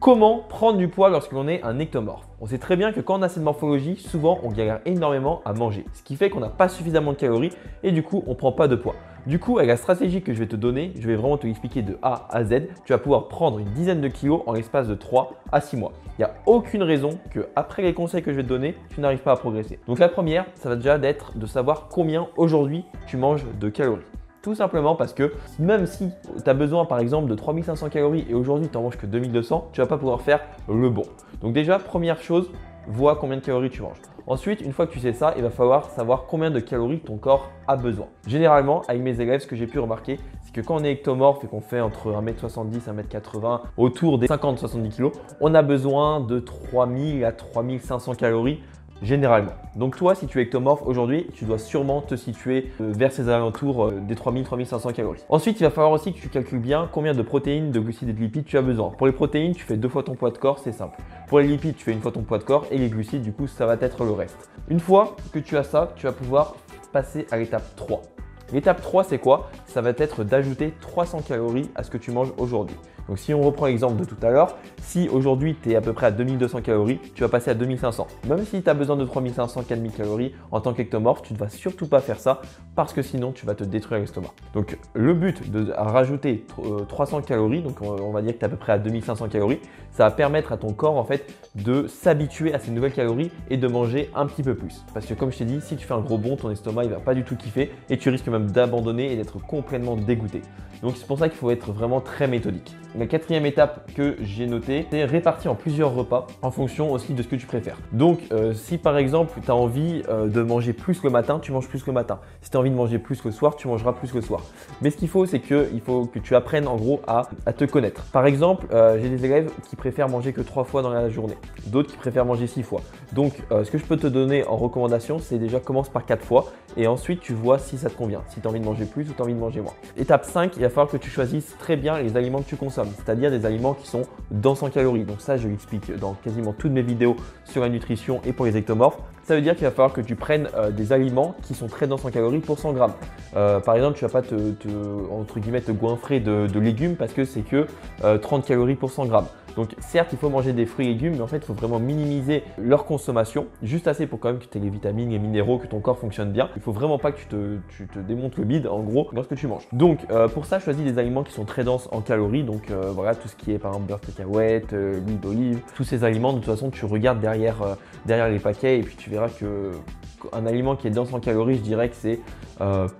Comment prendre du poids lorsque l'on est un ectomorphe? On sait très bien que quand on a cette morphologie, souvent on galère énormément à manger, ce qui fait qu'on n'a pas suffisamment de calories et du coup on ne prend pas de poids. Du coup, avec la stratégie que je vais te donner, je vais vraiment te l'expliquer de A à Z. Tu vas pouvoir prendre une dizaine de kilos en l'espace de 3 à 6 mois. Il n'y a aucune raison que après les conseils que je vais te donner, tu n'arrives pas à progresser. Donc la première, ça va déjà être de savoir combien aujourd'hui tu manges de calories. Tout simplement parce que même si tu as besoin par exemple de 3500 calories et aujourd'hui tu n'en manges que 2200, tu ne vas pas pouvoir faire le bon. Donc déjà, première chose, vois combien de calories tu manges. Ensuite, une fois que tu sais ça, il va falloir savoir combien de calories ton corps a besoin. Généralement, avec mes élèves, ce que j'ai pu remarquer, c'est que quand on est ectomorphe et qu'on fait entre 1m70 et 1m80, autour des 50-70 kg, on a besoin de 3000 à 3500 calories généralement. Donc toi, si tu es ectomorphe aujourd'hui, tu dois sûrement te situer vers ces alentours des 3000-3500 calories. Ensuite, il va falloir aussi que tu calcules bien combien de protéines, de glucides et de lipides tu as besoin. Pour les protéines, tu fais 2 fois ton poids de corps, c'est simple. Pour les lipides, tu fais 1 fois ton poids de corps et les glucides, du coup, ça va être le reste. Une fois que tu as ça, tu vas pouvoir passer à l'étape 3. L'étape 3, c'est quoi? Ça va être d'ajouter 300 calories à ce que tu manges aujourd'hui. Donc si on reprend l'exemple de tout à l'heure, si aujourd'hui tu es à peu près à 2200 calories, tu vas passer à 2500. Même si tu as besoin de 3500-4000 calories en tant qu'ectomorphe, tu ne vas surtout pas faire ça parce que sinon tu vas te détruire l'estomac. Donc le but de rajouter 300 calories, donc on va dire que tu es à peu près à 2500 calories, ça va permettre à ton corps en fait de s'habituer à ces nouvelles calories et de manger un petit peu plus. Parce que comme je t'ai dit, si tu fais un gros bond, ton estomac il va pas du tout kiffer et tu risques même d'abandonner et d'être complètement dégoûté. Donc c'est pour ça qu'il faut être vraiment très méthodique. La quatrième étape que j'ai notée, c'est répartir en plusieurs repas en fonction aussi de ce que tu préfères. Donc si par exemple tu as envie de manger plus le matin, tu manges plus le matin. Si tu as envie de manger plus le soir, tu mangeras plus le soir. Mais ce qu'il faut, c'est qu'il faut que tu apprennes en gros à te connaître. Par exemple, j'ai des élèves qui préfèrent manger que 3 fois dans la journée, d'autres qui préfèrent manger 6 fois. Donc ce que je peux te donner en recommandation, c'est déjà commence par 4 fois et ensuite tu vois si ça te convient, si tu as envie de manger plus ou tu as envie de manger moins. Étape 5, il va falloir que tu choisisses très bien les aliments que tu consommes, c'est-à-dire des aliments qui sont denses en calories. Donc ça, je l'explique dans quasiment toutes mes vidéos sur la nutrition et pour les ectomorphes. Ça veut dire qu'il va falloir que tu prennes des aliments qui sont très denses en calories pour 100 grammes. Par exemple, tu ne vas pas entre guillemets, te goinfrer de légumes parce que c'est que 30 calories pour 100 grammes. Donc certes, il faut manger des fruits et légumes, mais en fait, il faut vraiment minimiser leur consommation, juste assez pour quand même que tu aies les vitamines, les minéraux, que ton corps fonctionne bien. Il ne faut vraiment pas que tu te démontes le bide, en gros, lorsque tu manges. Donc pour ça, choisis des aliments qui sont très denses en calories. Donc voilà, tout ce qui est par exemple beurre de cacahuète, l'huile d'olive, tous ces aliments, de toute façon, tu regardes derrière les paquets et puis tu verras qu'un aliment qui est dense en calories, je dirais que c'est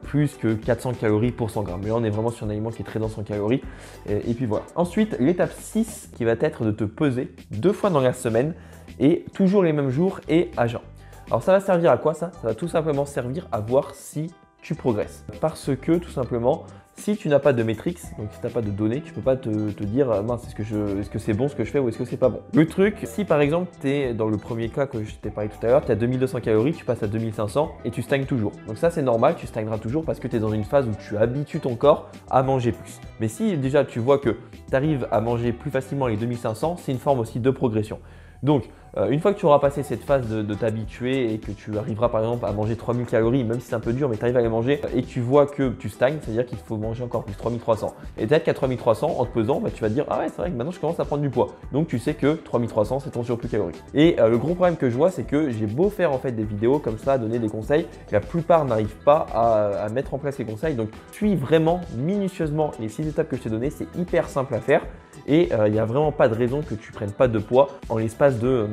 plus que 400 calories pour 100 grammes. Mais là, on est vraiment sur un aliment qui est très dense en calories. Et puis voilà. Ensuite, l'étape 6 qui va être de te peser 2 fois dans la semaine et toujours les mêmes jours et à jeun. Alors ça va servir à quoi ça? Ça va tout simplement servir à voir si tu progresses. Parce que tout simplement, si tu n'as pas de métriques, donc si tu n'as pas de données, tu ne peux pas te dire mince, est-ce que c'est bon ce que je fais ou est-ce que c'est pas bon. Le truc, si par exemple tu es dans le premier cas que je t'ai parlé tout à l'heure, tu as 2200 calories, tu passes à 2500 et tu stagnes toujours. Donc ça c'est normal, tu stagneras toujours parce que tu es dans une phase où tu habitues ton corps à manger plus. Mais si déjà tu vois que tu arrives à manger plus facilement les 2500, c'est une forme aussi de progression. Donc, une fois que tu auras passé cette phase de t'habituer et que tu arriveras par exemple à manger 3000 calories, même si c'est un peu dur, mais tu arrives à les manger et que tu vois que tu stagnes, c'est-à-dire qu'il faut manger encore plus, 3300. Et peut-être qu'à 3300, en te pesant, bah, tu vas te dire « Ah ouais, c'est vrai que maintenant je commence à prendre du poids ». Donc, tu sais que 3300, c'est ton surplus calorique. Et le gros problème que je vois, c'est que j'ai beau faire en fait des vidéos comme ça, donner des conseils, la plupart n'arrivent pas à mettre en place les conseils. Donc, suis vraiment minutieusement les 6 étapes que je t'ai données, c'est hyper simple à faire. Et il n'y a vraiment pas de raison que tu prennes pas de poids en l'espace de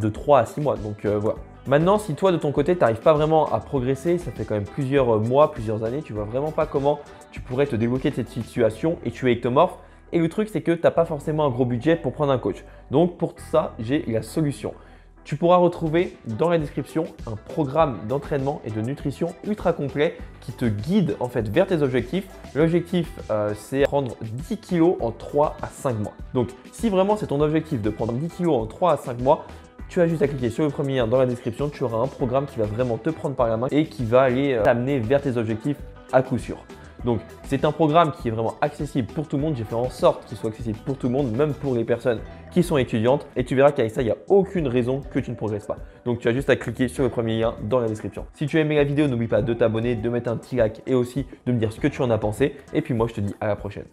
3 à 6 mois. Donc voilà. Maintenant, si toi de ton côté, tu n'arrives pas vraiment à progresser, ça fait quand même plusieurs mois, plusieurs années, tu ne vois vraiment pas comment tu pourrais te débloquer de cette situation et tu es ectomorphe. Et le truc, c'est que tu n'as pas forcément un gros budget pour prendre un coach. Donc pour ça, j'ai la solution. Tu pourras retrouver dans la description un programme d'entraînement et de nutrition ultra complet qui te guide en fait vers tes objectifs. L'objectif, c'est prendre 10 kg en 3 à 5 mois. Donc, si vraiment c'est ton objectif de prendre 10 kg en 3 à 5 mois, tu as juste à cliquer sur le premier lien dans la description. Tu auras un programme qui va vraiment te prendre par la main et qui va aller t'amener vers tes objectifs à coup sûr. Donc, c'est un programme qui est vraiment accessible pour tout le monde. J'ai fait en sorte qu'il soit accessible pour tout le monde, même pour les personnes qui sont étudiantes. Et tu verras qu'avec ça, il n'y a aucune raison que tu ne progresses pas. Donc, tu as juste à cliquer sur le premier lien dans la description. Si tu as aimé la vidéo, n'oublie pas de t'abonner, de mettre un petit like et aussi de me dire ce que tu en as pensé. Et puis moi, je te dis à la prochaine.